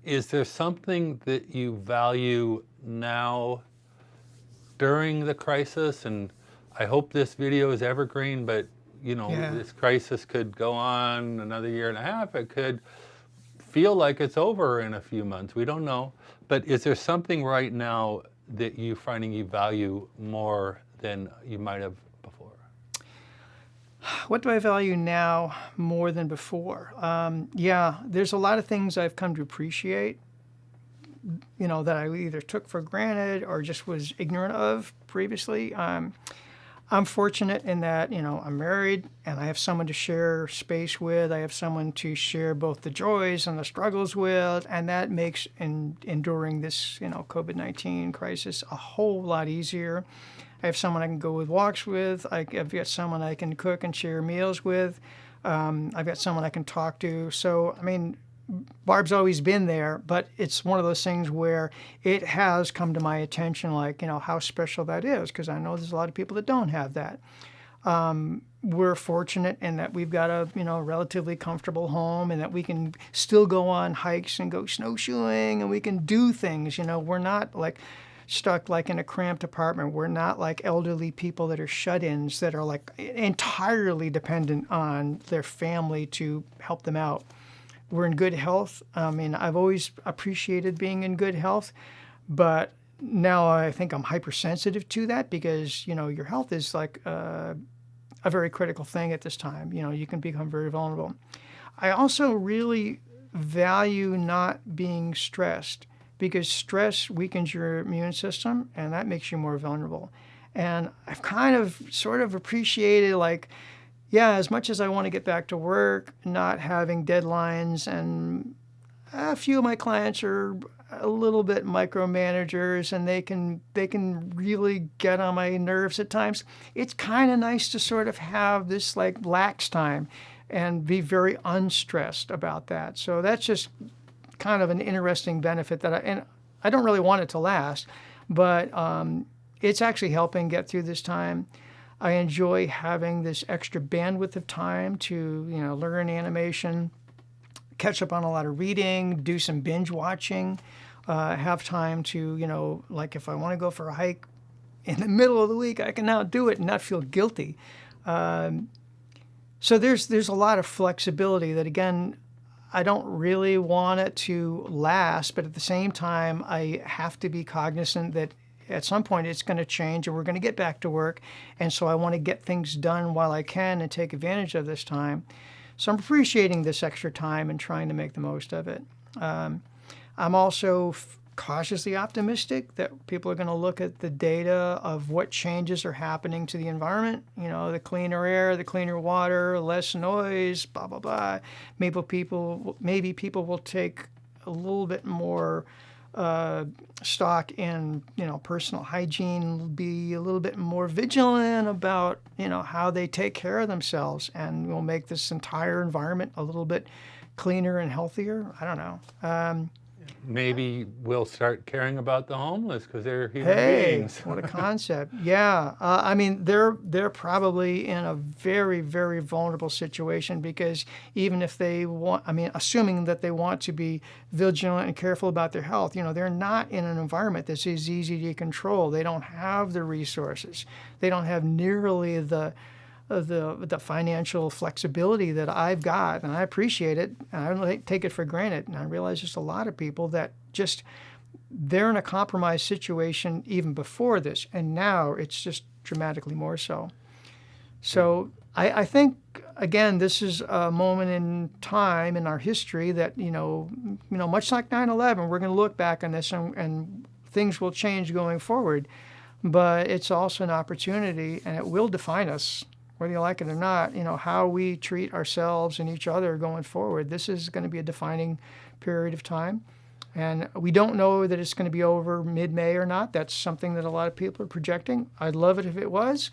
Is there something that you value now during the crisis? And I hope this video is evergreen, but Yeah. this crisis could go on another year and a half. It could feel like it's over in a few months. We don't know. But is there something right now that you finding you value more than you might have before? What do I value now more than before? Yeah, there's a lot of things I've come to appreciate, that I either took for granted or just was ignorant of previously. I'm fortunate in that, I'm married and I have someone to share space with. I have someone to share both the joys and the struggles with, and that makes enduring this, COVID-19 crisis a whole lot easier. I have someone I can go with walks with. I've got someone I can cook and share meals with. I've got someone I can talk to. So, I mean, Barb's always been there, but it's one of those things where it has come to my attention, like, how special that is, because I know there's a lot of people that don't have that. We're fortunate in that we've got a, relatively comfortable home and that we can still go on hikes and go snowshoeing and we can do things. We're not like stuck like in a cramped apartment. We're not like elderly people that are shut-ins that are like entirely dependent on their family to help them out. We're in good health. I mean, I've always appreciated being in good health, but now I think I'm hypersensitive to that because, your health is like a very critical thing at this time. You can become very vulnerable. I also really value not being stressed because stress weakens your immune system and that makes you more vulnerable. And I've kind of sort of appreciated like, yeah, as much as I want to get back to work, not having deadlines, and a few of my clients are a little bit micromanagers, and they can really get on my nerves at times. It's kind of nice to sort of have this like lax time, and be very unstressed about that. So that's just kind of an interesting benefit and I don't really want it to last, but it's actually helping get through this time. I enjoy having this extra bandwidth of time to, learn animation, catch up on a lot of reading, do some binge watching, have time to, like if I want to go for a hike in the middle of the week, I can now do it and not feel guilty. So there's a lot of flexibility that, again, I don't really want it to last, but at the same time, I have to be cognizant that at some point it's going to change and we're going to get back to work. And so I want to get things done while I can and take advantage of this time. So I'm appreciating this extra time and trying to make the most of it. I'm also cautiously optimistic that people are going to look at the data of what changes are happening to the environment. The cleaner air, the cleaner water, less noise, blah, blah, blah. Maybe people will take a little bit more stock in, personal hygiene, be a little bit more vigilant about, how they take care of themselves, and will make this entire environment a little bit cleaner and healthier. I don't know. Maybe we'll start caring about the homeless because they're human Hey, beings. what a concept. Yeah. I mean, they're probably in a very, very vulnerable situation because even if they want, I mean, assuming that they want to be vigilant and careful about their health, they're not in an environment that's as easy to control. They don't have the resources. They don't have nearly the financial flexibility that I've got, and I appreciate it, and I don't take it for granted. And I realize there's a lot of people that just they're in a compromised situation even before this, and now it's just dramatically more so. So I think again, this is a moment in time in our history that much like 9/11, we're going to look back on this and things will change going forward. But it's also an opportunity, and it will define us, whether you like it or not. How we treat ourselves and each other going forward. This is going to be a defining period of time. And we don't know that it's going to be over mid-May or not. That's something that a lot of people are projecting. I'd love it if it was.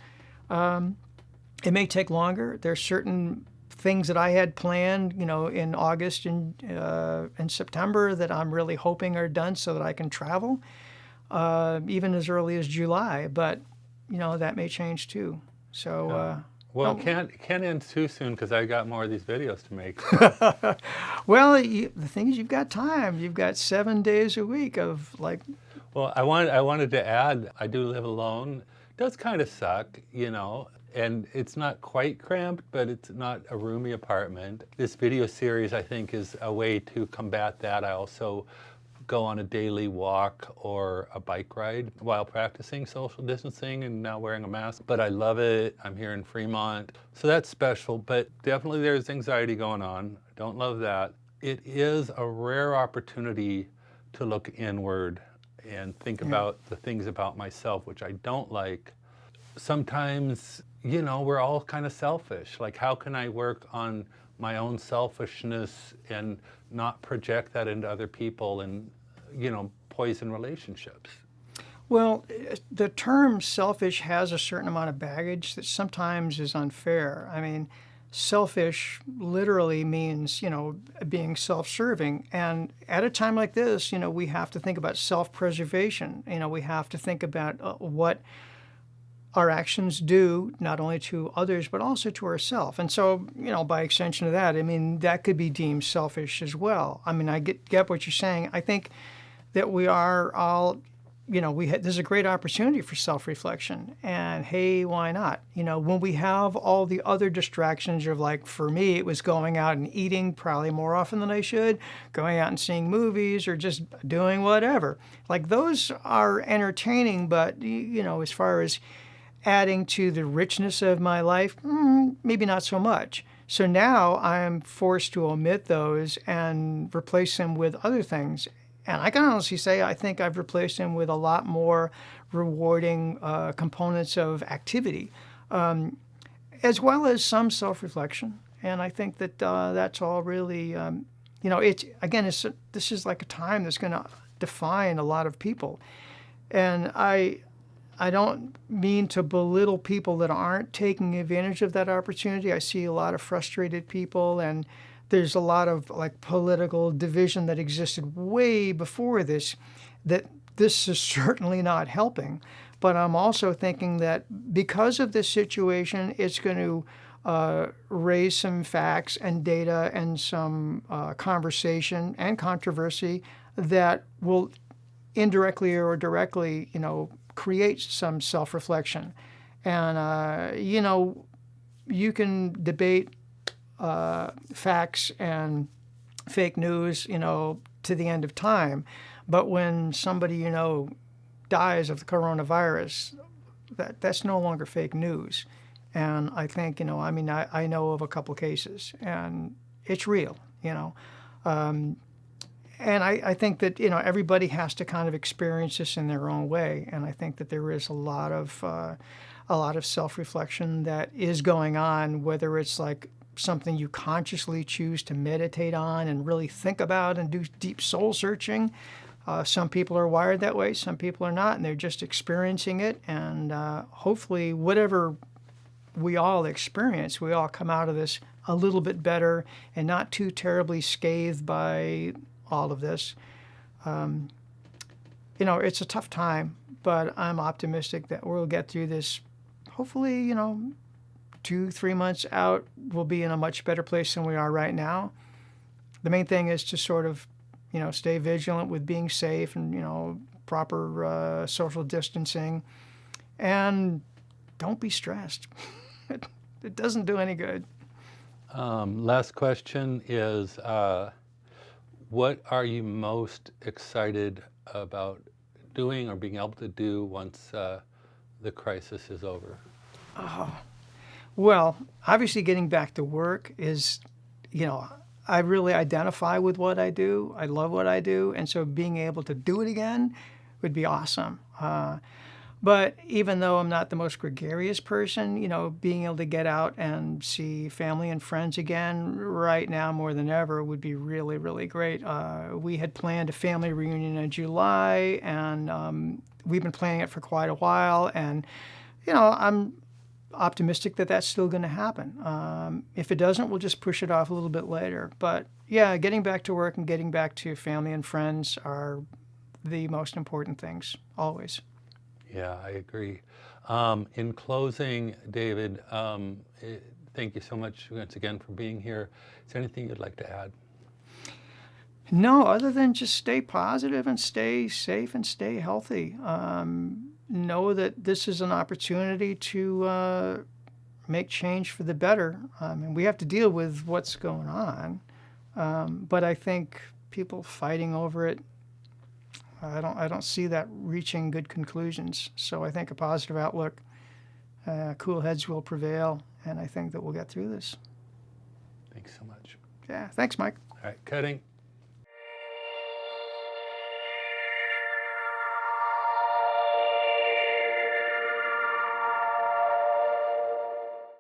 It may take longer. There's certain things that I had planned, in August and September that I'm really hoping are done so that I can travel, even as early as July. But, that may change too. So Well, No, can't end too soon because I got more of these videos to make. well, the thing is, you've got time. You've got 7 days a week of like, Well, I wanted to add, I do live alone. It does kind of suck, you know, and it's not quite cramped, but it's not a roomy apartment. This video series, I think, is a way to combat that. I also go on a daily walk or a bike ride while practicing social distancing and now wearing a mask. But I love it. I'm here in Fremont. So that's special, but definitely there's anxiety going on. I don't love that. It is a rare opportunity to look inward and think yeah. about the things about myself, which I don't like. Sometimes, you know, we're all kind of selfish. Like, how can I work on my own selfishness and not project that into other people and, you know, poison relationships? Well, the term selfish has a certain amount of baggage that sometimes is unfair. I mean, selfish literally means, being self-serving. And at a time like this, we have to think about self-preservation. We have to think about what our actions do, not only to others, but also to ourselves. And so, by extension of that, I mean, that could be deemed selfish as well. I mean, I get what you're saying. I think that we are all, there's a great opportunity for self-reflection. And hey, why not? When we have all the other distractions of, like, for me, it was going out and eating probably more often than I should, going out and seeing movies or just doing whatever. Like, those are entertaining, but, as far as adding to the richness of my life, maybe not so much. So now I'm forced to omit those and replace them with other things. And I can honestly say I think I've replaced them with a lot more rewarding components of activity, as well as some self-reflection. And I think that that's all really, this is like a time that's going to define a lot of people. And I don't mean to belittle people that aren't taking advantage of that opportunity. I see a lot of frustrated people, and there's a lot of, like, political division that existed way before this, that this is certainly not helping. But I'm also thinking that because of this situation, it's going to raise some facts and data and some conversation and controversy that will indirectly or directly, create some self-reflection. And, you can debate facts and fake news, to the end of time. But when somebody, dies of the coronavirus, that's no longer fake news. And I think, I know of a couple cases, and it's real, And I think that, everybody has to kind of experience this in their own way. And I think that there is a lot of self-reflection that is going on, whether it's like something you consciously choose to meditate on and really think about and do deep soul searching. Some people are wired that way, some people are not, and they're just experiencing it. And hopefully whatever we all experience, we all come out of this a little bit better and not too terribly scathed by all of this. It's a tough time, but I'm optimistic that we'll get through this. Hopefully, 2-3 months out, we'll be in a much better place than we are right now. The main thing is to sort of, stay vigilant with being safe and, proper social distancing, and don't be stressed. It doesn't do any good. Last question is, what are you most excited about doing or being able to do once the crisis is over? Well, obviously getting back to work is, I really identify with what I do. I love what I do. And so being able to do it again would be awesome. But even though I'm not the most gregarious person, being able to get out and see family and friends again right now more than ever would be really, really great. We had planned a family reunion in July, and we've been planning it for quite a while. And, I'm optimistic that that's still going to happen. If it doesn't, we'll just push it off a little bit later. But yeah, getting back to work and getting back to family and friends are the most important things, always. Yeah, I agree. In closing, David, thank you so much once again for being here. Is there anything you'd like to add? No, other than just stay positive and stay safe and stay healthy. Know that this is an opportunity to make change for the better. And we have to deal with what's going on. But I think people fighting over it, I don't see that reaching good conclusions. So I think a positive outlook, cool heads will prevail, and I think that we'll get through this. Thanks so much. Yeah, thanks, Mike. All right, cutting.